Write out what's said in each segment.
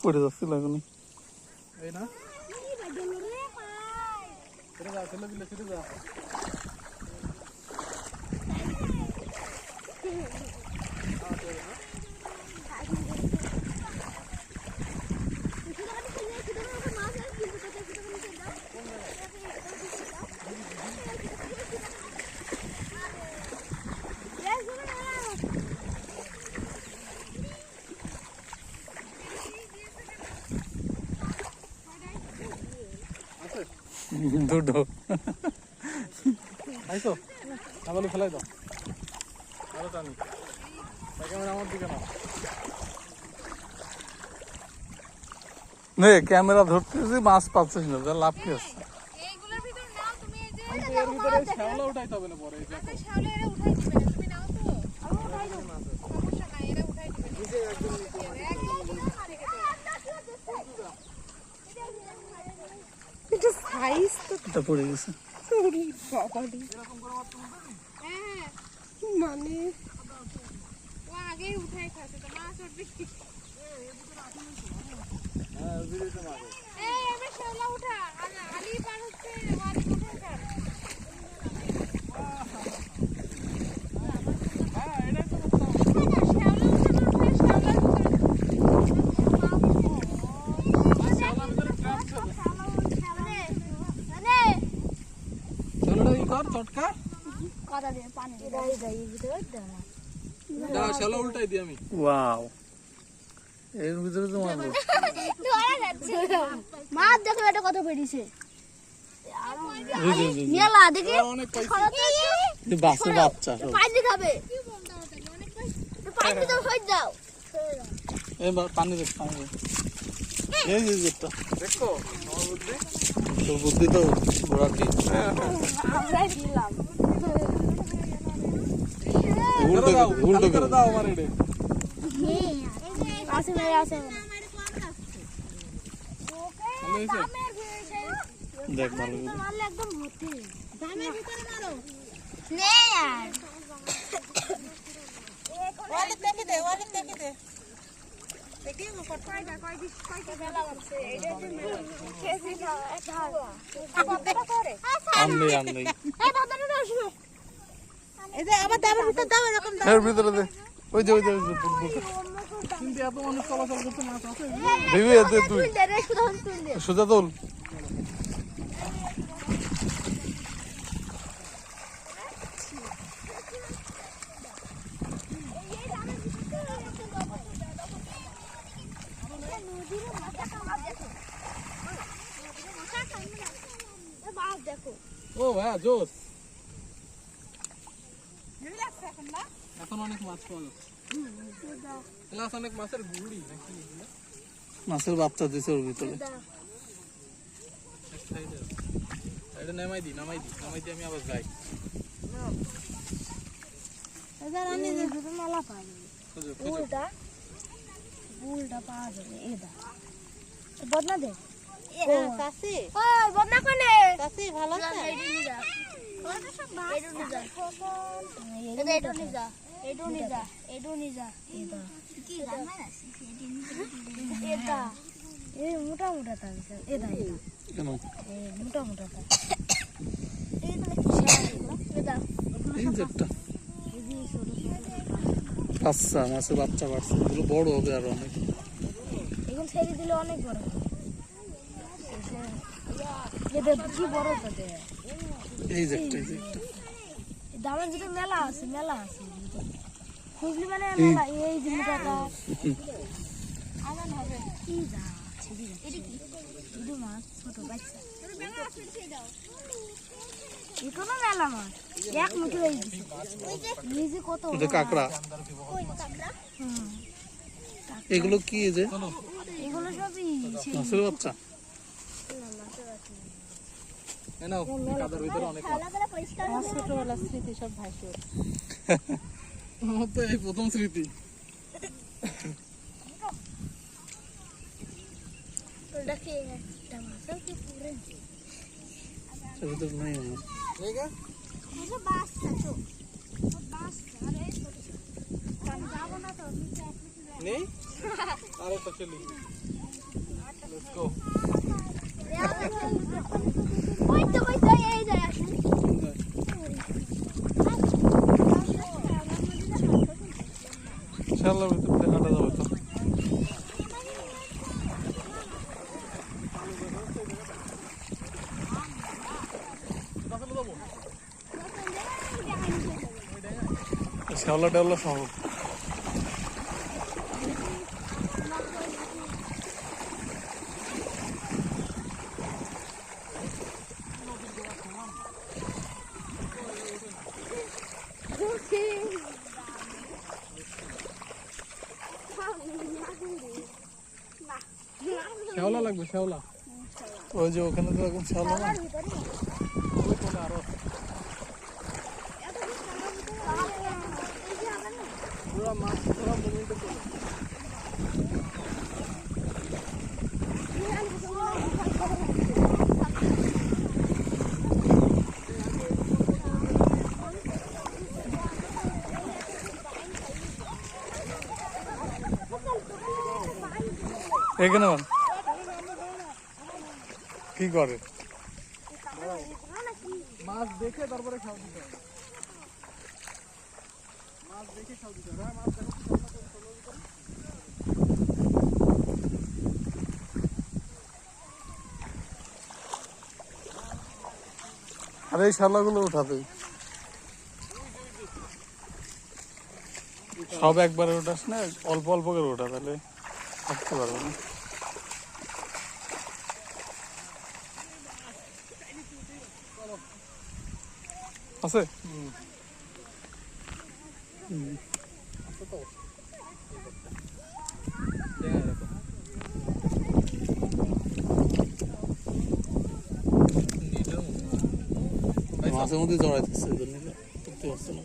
পড়ে যাচ্ছিল এখনই। এই না ছেড়ে যা, ছেলে দিলে ছেড়ে যা। দুটো আইসো তাহলে ফেলাই দাও, আরো টানি ক্যামেরা আমার দিকে না। নে ক্যামেরা ধরতেছি, মাছ পাচ্ছিস না, যা লাভ কি আছে? এইগুলোর ভিতর নাও তুমি, এই যে কিন্তু এর ভিতরে শ্যাওলা উঠাইতে হবে না পরে, এই দেখো শাওলা এরা উঠাই দিবে না, তুমি নাও তো। আমি উঠাই দেব, সমস্যা নাই, এরা উঠাই দিবে। নিচে একদম এটা সাইজ তো এটা পড়ে গেছে। পুরি বাবাডি। হ্যাঁ মানে ও আগেই উঠাই খাচ্ছে তো মাছ উঠবে। হ্যাঁ ভিডিওতে মারো। এই আমরা শাওলা উঠা, আলি পার হচ্ছে, আলি উঠা কার। হ্যাঁ এটাই তো শাওলা উঠা, শাওলা উঠা। শ্যাওলার ভিতরে ট্র্যাপ হবে। মানে শ্যাওলাটা ই কর চটকা, কথা দিয়ে পানি দাই দাই ভিতরে দাও। দাঁড়া শ্যাওলা উল্টাই দিই আমি। ওয়াও, এর ভিতরে তো মারবো। ধরা যাচ্ছে মাছ, দেখো এটা কত বেরিয়েছে। জি, জি, জি। মেলা দেখি এরা অনেক পাইছে। এই বাসে বাচ্চা সব। পানি খাবে, পানি দাও, সই দাও। এবার পানি দেখ, পানি দেখ। এই যে যেটা দেখো আমার বুদ্ধি। তোর বুদ্ধি তো ঘোরা ঠিক। আমরা দিলাম উল্টো দাও, উল্টো করে দাও আমার এডে। আসে ভাই আসে। ভালো হয়েছে? দেখ ভালো করে। মারলে একদম ভর্তি দামের ভিতরে মারো নে यार। ওয়ালেট দেখে দে, ওয়ালেট দেখে দে। দেখি কয়টা কয়টা মেলা আছে এইটা যে মেলা কেজি না এটা কতটা করে আনলে আনলে এই বাদাটা দাও শুনো, এই যে আবার দামের ভিতর দাও, এরকম দাও। এর ভিতরে দে। ওই যে বুদ্ধি। কিন্তু এত মানুষ চলাচল করতে মাছ আছে? দিবি এতে তুই তুই দে রে, শুধু তুই দে। সোজা তোল। ও ভাইয়া জোস, এখন অনেক মাছ পাওয়া যাচ্ছে। প্লাস অনেক মাছের গুড়ি নাকি এগুলো? মাছের বাচ্চা দিছে ওর ভিতরে। এক সাইডে আছে। এটা নামাই দি আমি আবার যাই। এবার আমি দুটো মালা পাই, খোঁজো খোঁজো। বুলটা পাওয়া যাবে। এটা বদনা দে সাসি, ওই বদনা কোনে সাসি ভালো আছে। এইটা নি যা, ওটা সব বাস, এইটা নি যা, এইটা নি যা, এইটা নি যা, এইটা নি যা। এটা কি জানা আছে এটা এই মোটা মোটা তা এটা কেন এই মোটা মোটা তা এইটা কি শাড়ি এটা এই যেটা এই যে ছোট ছোট আচ্ছা, মাছের বাচ্চা বাড়ছে, এগুলো বড় হবে আর অনেক। এখন ছেড়ে দিলে অনেক বড় হবে। এটা কি বড় তাতে এই যে একটা, এই যে একটা। দামের ভিতরে মেলা আছে, মেলা আছে খুঁজলি মানে মেলা। এই যে মোটাটা আমার হবে কি যা ছিড়ি এটা কি দুটো মাছ ছোট বাচ্চা মেলা আছে, ছেড়ে দাও। এখনো মেলা মাছ এক মুঠো এই দিছে, এই যে কত ওই যে কাঁকড়া। ওই কাঁকড়া। এগুলো কি এই যে এগুলো সবই মাছের বাচ্চা? এ নাও, কাদার ভিতরে অনেক মাছ। ছোটবেলার স্মৃতি সব ভাসে। আমার তো এই প্রথম স্মৃতি। ওটা কি একটা মাছ কি পুরো এর ভিতরে নাই আমার। ঠিক আছে এটা বাস চাচু, বাস আরে ছোট ছোট কান যাব না তো নিচে নেই, আরেকটা চলি। Let's go. ওই তো এই যায় আসুন। শালার ভিতর দিয়ে হাঁটা যাবে তো। শ্যাওলা টেওলা সহ শ্যাওলা লাগবে, শ্যাওলা। ওই যে ওখানে তো এখন শ্যাওলা না। ওই কোণে আরো পুরা মাছ পুরা মোমেন্টে চলে। এখানে কি করে? মাছ দেখে তারপরে খাওয়া দিতে হবে। মাছ দেখে খাওয়া দিতে হবে। মাছ দেখো আর এই শালাগুলো উঠাতে সব একবারে উঠাস না, অল্প অল্প করে ওঠা, তাহলে থাকতে পারবে না। আছে মাঝে মধ্যে জড়াইতেছে, এই জন্য করতে পারছে না।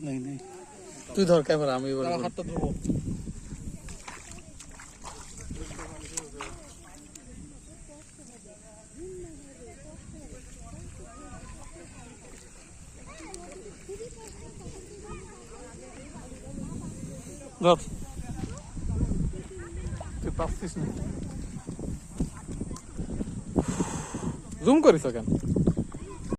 নেই নেই, তুই ধর ক্যামেরা, আমি এবার হাতটা ধরবো। ধর, তুই পাচ্ছিস না, জুম করিস কেন?